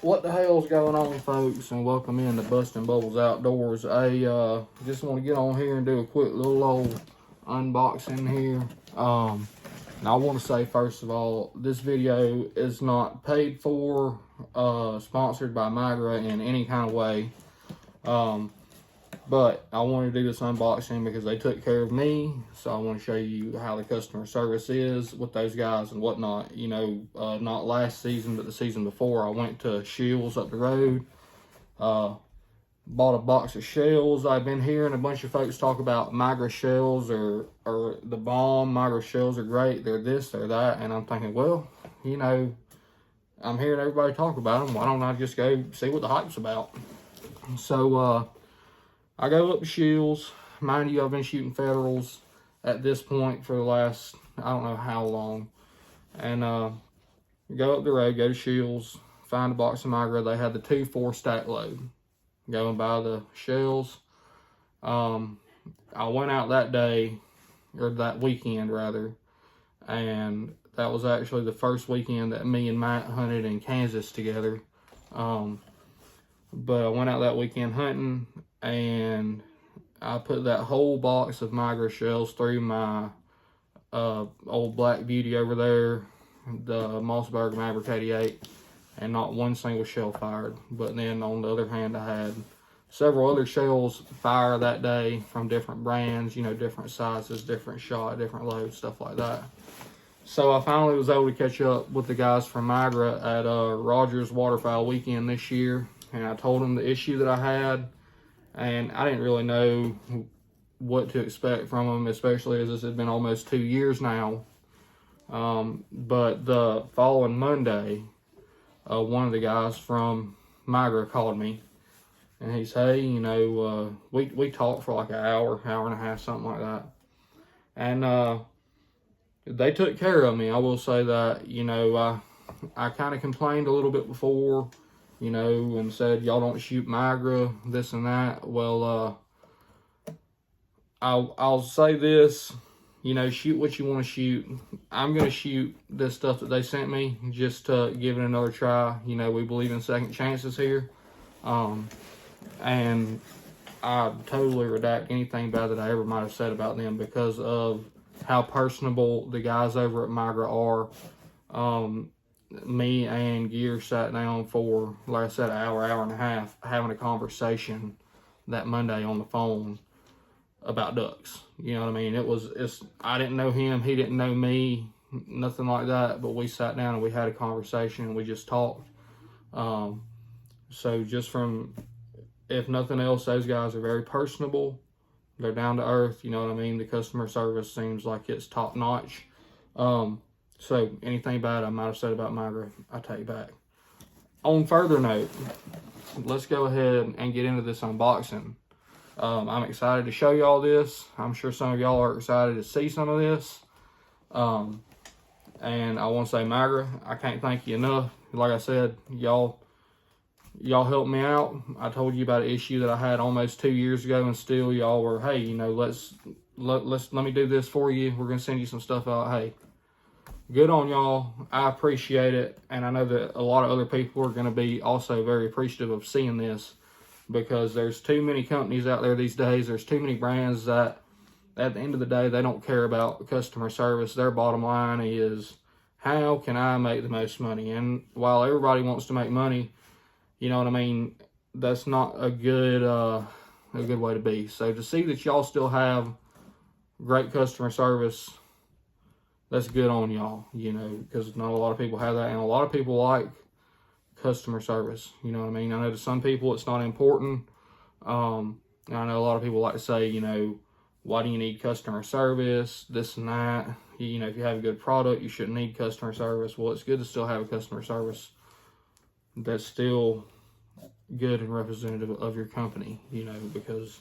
What the hell's going on, folks, and welcome in to Busting Bubbles Outdoors. I just want to get on here and do a quick little old unboxing here. And I want to say, first of all, this video is not paid for, sponsored by MIGRA in any kind of way. But I wanted to do this unboxing because they took care of me, so I want to show you how the customer service is with those guys and whatnot. You know, not last season, but the season before, I went to Shields up the road, bought a box of shells. I've been hearing a bunch of folks talk about MIGRA shells or the bomb. MIGRA shells are great, they're this, they're that, and I'm thinking, well, you know, I'm hearing everybody talk about them, why don't I just go see what the hype's about? So, I go up to Shields. Mind you, I've been shooting Federals at this point for the last, I don't know how long. And go up the road, go to Shields, find a box of MIGRA. They had the 2-4 stack load. Go and buy the shells. I went out that day, or that weekend rather, and that was actually the first weekend that me and Matt hunted in Kansas together. But I went out that weekend hunting, and I put that whole box of MIGRA shells through my old Black Beauty over there, the Mossberg Maverick 88, and not one single shell fired. But then on the other hand, I had several other shells fire that day from different brands, you know, different sizes, different shot, different loads, stuff like that. So I finally was able to catch up with the guys from MIGRA at Rogers Waterfowl weekend this year, and I told them the issue that I had. And I didn't really know what to expect from them, especially as this had been almost 2 years now. But the following Monday, one of the guys from MIGRA called me, and he said, hey, you know, we talked for like an hour and a half, something like that. And they took care of me. I will say that, you know, I kind of complained a little bit before, you know, and said, y'all don't shoot MIGRA, this and that. Well, I'll say this, you know, shoot what you want to shoot. I'm going to shoot this stuff that they sent me just to give it another try. You know, we believe in second chances here. And I totally redact anything bad that I ever might have said about them because of how personable the guys over at MIGRA are. Me and Gear sat down for, like I said, an hour and a half having a conversation that Monday on the phone about ducks. You know what I mean? I didn't know him, he didn't know me, nothing like that, but we sat down and we had a conversation and we just talked. So just from, if nothing else, those guys are very personable. They're down to earth, you know what I mean? The customer service seems like it's top notch. So anything bad I might have said about MIGRA, I take back. On further note, let's go ahead and get into this unboxing. I'm excited to show y'all this. I'm sure some of y'all are excited to see some of this. And I want to say, MIGRA, I can't thank you enough. Like I said, y'all helped me out. I told you about an issue that I had almost 2 years ago, and still y'all were, hey, you know, let me do this for you. We're gonna send you some stuff out. Hey, good on y'all. I appreciate it, and I know that a lot of other people are going to be also very appreciative of seeing this, because there's too many companies out there these days. There's too many brands that at the end of the day, they don't care about customer service. Their bottom line is, how can I make the most money? And while everybody wants to make money, you know what I mean, that's not a good way to be. So to see that y'all still have great customer service, that's good on y'all, you know, because not a lot of people have that, and a lot of people like customer service, you know what I mean? I know to some people it's not important. And I know a lot of people like to say, you know, why do you need customer service, this and that? You know, if you have a good product, you shouldn't need customer service. Well, it's good to still have a customer service that's still good and representative of your company, you know, because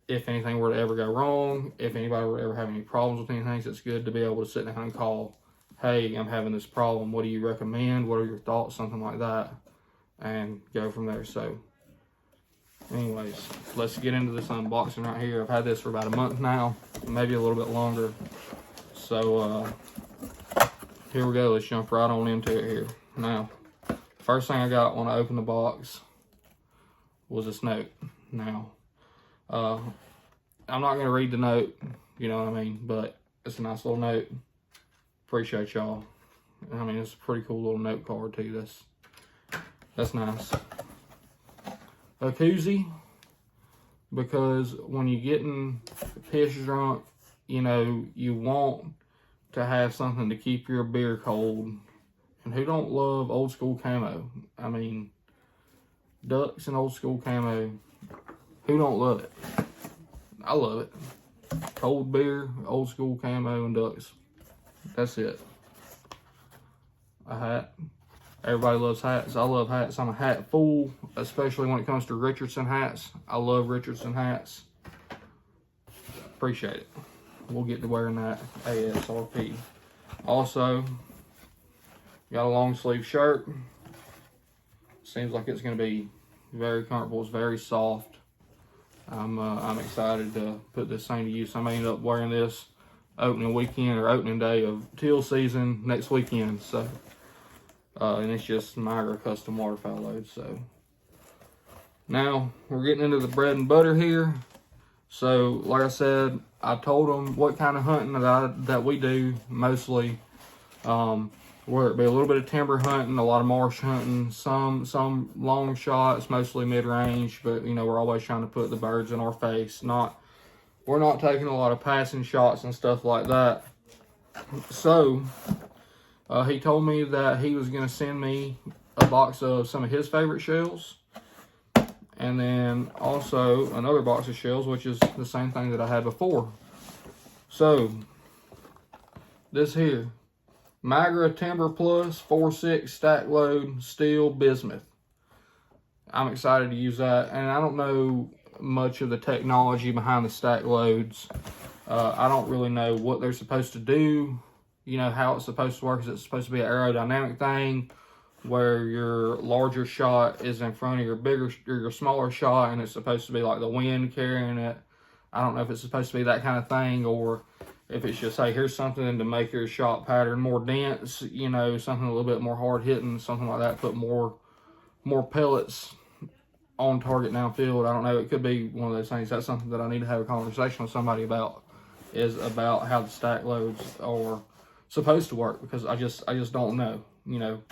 if anything were to ever go wrong, if anybody were to ever have any problems with anything, it's good to be able to sit down and call, hey, I'm having this problem, what do you recommend, what are your thoughts, something like that, and go from there. So anyways, let's get into this unboxing right here. I've had this for about a month now, maybe a little bit longer. So here we go, let's jump right on into it here. Now, first thing I got when I opened the box was this note. Now, I'm not going to read the note, you know what I mean, but it's a nice little note. Appreciate y'all. I mean, it's a pretty cool little note card too. That's nice. A koozie, because when you're getting piss drunk, you know, you want to have something to keep your beer cold. And who don't love old school camo? I mean, ducks and old school camo, who don't love it? I love it. Cold beer, old school camo, and ducks. That's it. A hat. Everybody loves hats. I love hats. I'm a hat fool, especially when it comes to Richardson hats. I love Richardson hats. Appreciate it. We'll get to wearing that ASRP. Also, got a long sleeve shirt. Seems like it's going to be very comfortable. It's very soft. I'm excited to put this thing to use. I may end up wearing this opening weekend or opening day of teal season next weekend. So, and it's just MIGRA custom waterfowl load. So now we're getting into the bread and butter here. So, like I said, I told them what kind of hunting that we do mostly. Whether it be a little bit of timber hunting, a lot of marsh hunting, some long shots, mostly mid-range, but you know, we're always trying to put the birds in our face. We're not taking a lot of passing shots and stuff like that. So, he told me that he was going to send me a box of some of his favorite shells. And then also another box of shells, which is the same thing that I had before. So, this here, MIGRA Timber Plus 4.6 stack load steel bismuth. I'm excited to use that, and I don't know much of the technology behind the stack loads. I don't really know what they're supposed to do, you know, how it's supposed to work. Is it supposed to be an aerodynamic thing where your larger shot is in front of your smaller shot, and it's supposed to be like the wind carrying it? I don't know if it's supposed to be that kind of thing, or if it's just, hey, here's something to make your shot pattern more dense, you know, something a little bit more hard hitting, something like that, put more pellets on target downfield. I don't know. It could be one of those things. That's something that I need to have a conversation with somebody about, is about how the stack loads are supposed to work, because I just don't know. You know,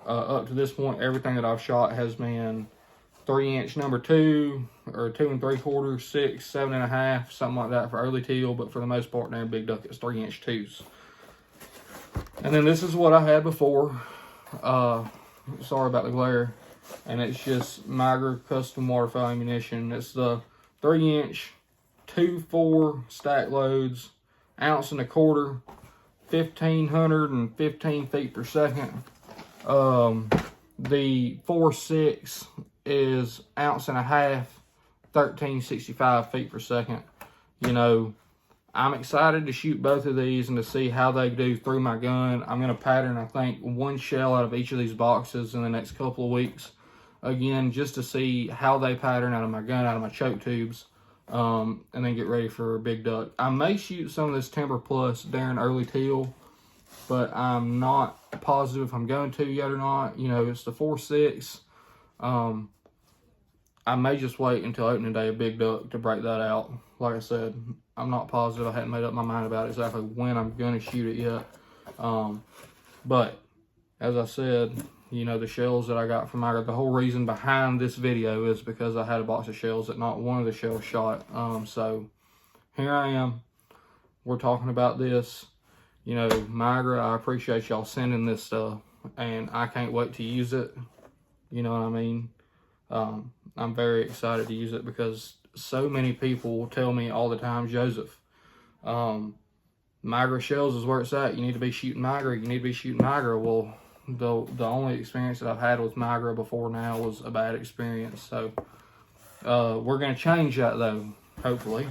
up to this point, everything that I've shot has been 3-inch number 2 or 2 3/4, 6, 7.5, something like that for early teal, but for the most part, there in big duck, it's 3-inch 2s. And then this is what I had before. Sorry about the glare. And it's just MIGRA custom waterfowl ammunition. It's the 3-inch 2-4 stack loads, 1.25 ounces, 1,515 feet per second. The 4.6 is 1.5 ounces, 1,365 feet per second. You know, I'm excited to shoot both of these and to see how they do through my gun. I'm going to pattern, I think, 1 shell out of each of these boxes in the next couple of weeks. Again, just to see how they pattern out of my gun, out of my choke tubes, and then get ready for a big duck. I may shoot some of this Timber Plus during early teal, but I'm not positive if I'm going to yet or not. You know, it's the 4.6. I may just wait until opening day of big duck to break that out. Like I said, I'm not positive. I hadn't made up my mind about exactly when I'm going to shoot it yet. But as I said, you know, the shells that I got from MIGRA, the whole reason behind this video is because I had a box of shells that not one of the shells shot. So here I am. We're talking about this. You know, MIGRA, I appreciate y'all sending this stuff, and I can't wait to use it. You know what I mean? I'm very excited to use it because so many people tell me all the time, Joseph, MIGRA shells is where it's at. You need to be shooting MIGRA. You need to be shooting MIGRA. Well, the only experience that I've had with MIGRA before now was a bad experience. So we're going to change that, though, hopefully.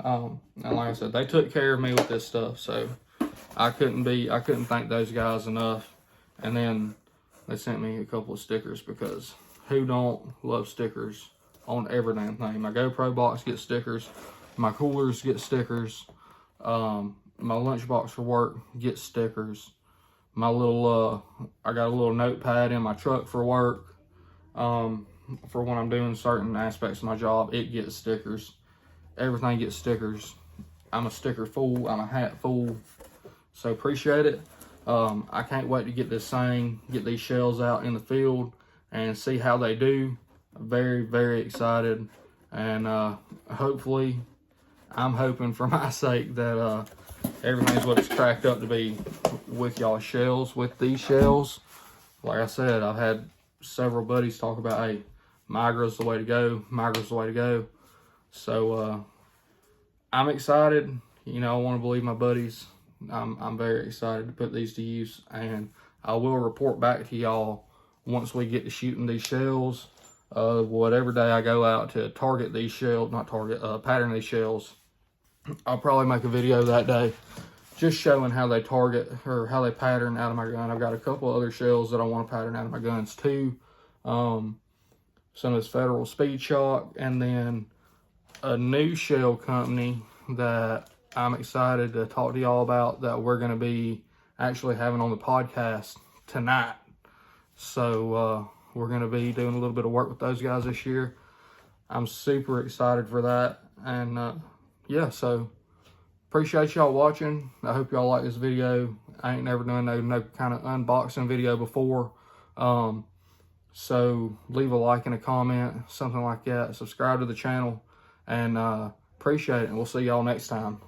And like I said, they took care of me with this stuff, so I couldn't thank those guys enough. And then they sent me a couple of stickers, because who don't love stickers on every damn thing? My GoPro box gets stickers, my coolers get stickers, my lunchbox for work gets stickers, my little, I got a little notepad in my truck for work. For when I'm doing certain aspects of my job, it gets stickers. Everything gets stickers. I'm a sticker fool. I'm a hat fool. So appreciate it. I can't wait to get this thing, get these shells out in the field and see how they do. Very, very excited. And hopefully, I'm hoping for my sake that everything's what it's cracked up to be with y'all shells, with these shells. Like I said, I've had several buddies talk about, hey, MIGRA's the way to go. MIGRA's the way to go. So I'm excited. You know, I want to believe my buddies. I'm very excited to put these to use, and I will report back to y'all once we get to shooting these shells. Whatever day I go out to target these shells, pattern these shells, I'll probably make a video that day just showing how they target or how they pattern out of my gun. I've got a couple other shells that I want to pattern out of my guns too. Some of this Federal Speed Shock, and then a new shell company that I'm excited to talk to y'all about that we're going to be actually having on the podcast tonight. So we're going to be doing a little bit of work with those guys this year. I'm super excited for that. And yeah, so appreciate y'all watching. I hope y'all like this video. I ain't never done no kind of unboxing video before. So leave a like and a comment, something like that. Subscribe to the channel, and appreciate it. And we'll see y'all next time.